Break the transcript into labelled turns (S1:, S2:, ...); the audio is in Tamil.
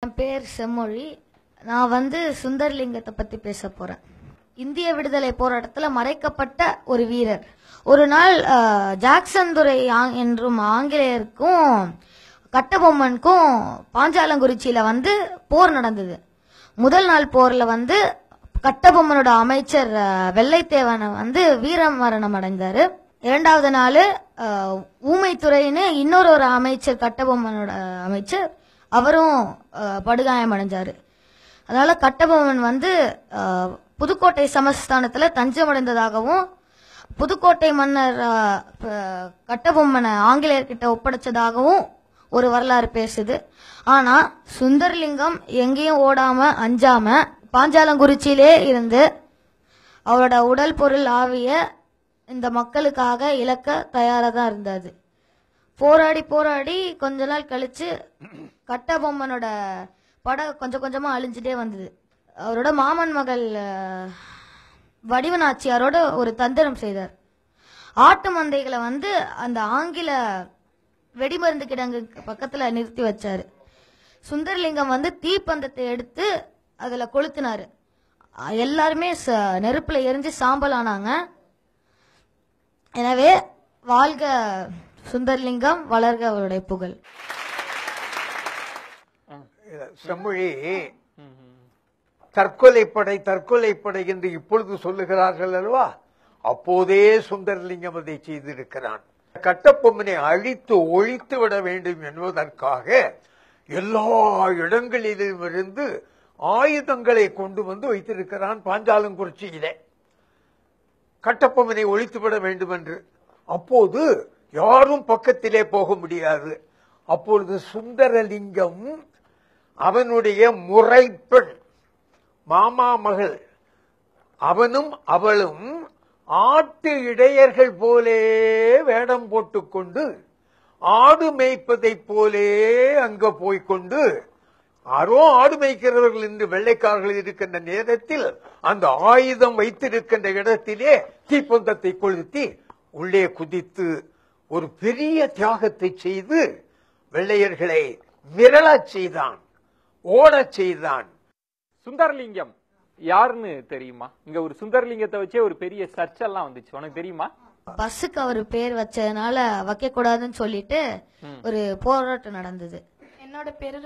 S1: என் பேர் செம்மொழி. நான் சுந்தர்லிங்கத்தை பத்தி பேச போறேன். இந்திய விடுதலை போராட்டத்துல மறைக்கப்பட்ட ஒரு வீரர். ஒரு நாள் ஜாக்சன் துரை என்றும் ஆங்கிலேயருக்கும் கட்டபொம்மனுக்கும் பாஞ்சாலங்குறிச்சியில போர் நடந்தது. முதல் நாள் போர்ல கட்டபொம்மனோட அமைச்சர் வெள்ளைத்தேவனை வீர மரணம் அடைந்தாரு. இரண்டாவது நாள் ஊமைத்துறைன்னு இன்னொரு அமைச்சர், கட்டபொம்மனோட அமைச்சர், அவரும் படுகாயம் அடைஞ்சாரு. அதனால கட்டபொம்மன் புதுக்கோட்டை சமஸ்தானத்துல தஞ்சமடைந்ததாகவும் புதுக்கோட்டை மன்னர் கட்டபொம்மனை ஆங்கிலேயர்கிட்ட ஒப்படைச்சதாகவும் ஒரு வரலாறு பேசுது. ஆனா சுந்தர்லிங்கம் எங்கேயும் ஓடாம அஞ்சாம பாஞ்சாலங்குறிச்சியிலே இருந்து அவரோட உடல் பொருள் ஆவிய இந்த மக்களுக்காக இழக்க தயாரா தான் இருந்தாரு. போராடி போராடி கொஞ்ச நாள் கழிச்சு கட்டபொம்மனோட படை கொஞ்சம் கொஞ்சமா அழிஞ்சுட்டே வந்தது. அவரோட மாமன் மகள் வடிவனாச்சியாரோட ஒரு தந்திரம் செய்தார். ஆட்டு மந்தைகளை அந்த ஆங்கில வெடிமருந்து கிடங்கு பக்கத்துல நிறுத்தி வச்சாரு. சுந்தர்லிங்கம் தீப்பந்தத்தை எடுத்து அதுல கொளுத்தினாரு. எல்லாருமே நெருப்புல எரிஞ்சு சாம்பல் ஆனாங்க. எனவே வாழ்க சுந்தர்லிங்கம், வளர்க அவருடைய புகழ்.
S2: செம்மொழி தற்கொலைப்படை தற்கொலைப்படை என்று இப்பொழுது சொல்லுகிறார்கள் அல்லவா? அப்போதே சுந்தர்லிங்கம் அதை செய்திருக்கிறான். கட்டபொம்மனை அழித்து ஒழித்து விட வேண்டும் என்பதற்காக எல்லா இடங்களிலும் இருந்து ஆயுதங்களை கொண்டு வைத்திருக்கிறான் பாஞ்சாலங்குறிச்சியிலே, கட்டபொம்மனை ஒழித்து விட வேண்டும் என்று. அப்போது யாரும் பக்கத்திலே போக முடியாது. அப்பொழுது சுந்தரலிங்கம் அவனுடைய முறைப்பெண் மாமா மகள், அவனும் அவளும் ஆட்டு இடையர்கள் போலே வேடம் போட்டுக்கொண்டு ஆடு மேய்ப்பதை போலே அங்க போய்கொண்டு, யாரோ ஆடு மேய்க்கிறவர்கள் என்று வெள்ளைக்காரர்கள் இருக்கின்ற நேரத்தில் அந்த ஆயுதம் வைத்திருக்கின்ற இடத்திலே தீப்பந்தத்தை கொளுத்தி உள்ளே குதித்து ஒரு பெரிய தியாகத்தை செய்து வெள்ளையர்களை மிரளச் செய்தான், ஓடச் செய்தான்.
S3: சுந்தர்லிங்கம் யாருன்னு தெரியுமா? இங்க ஒரு சுந்தர்லிங்கத்தை வச்சே ஒரு பெரிய சர்ச்செல்லாம் வந்துச்சு, உனக்கு தெரியுமா?
S1: பஸ்ஸுக்கு அவர் பேர் வச்சதுனால வைக்க கூடாதுன்னு சொல்லிட்டு ஒரு போராட்டம் நடந்தது.
S4: என்னோட பேரு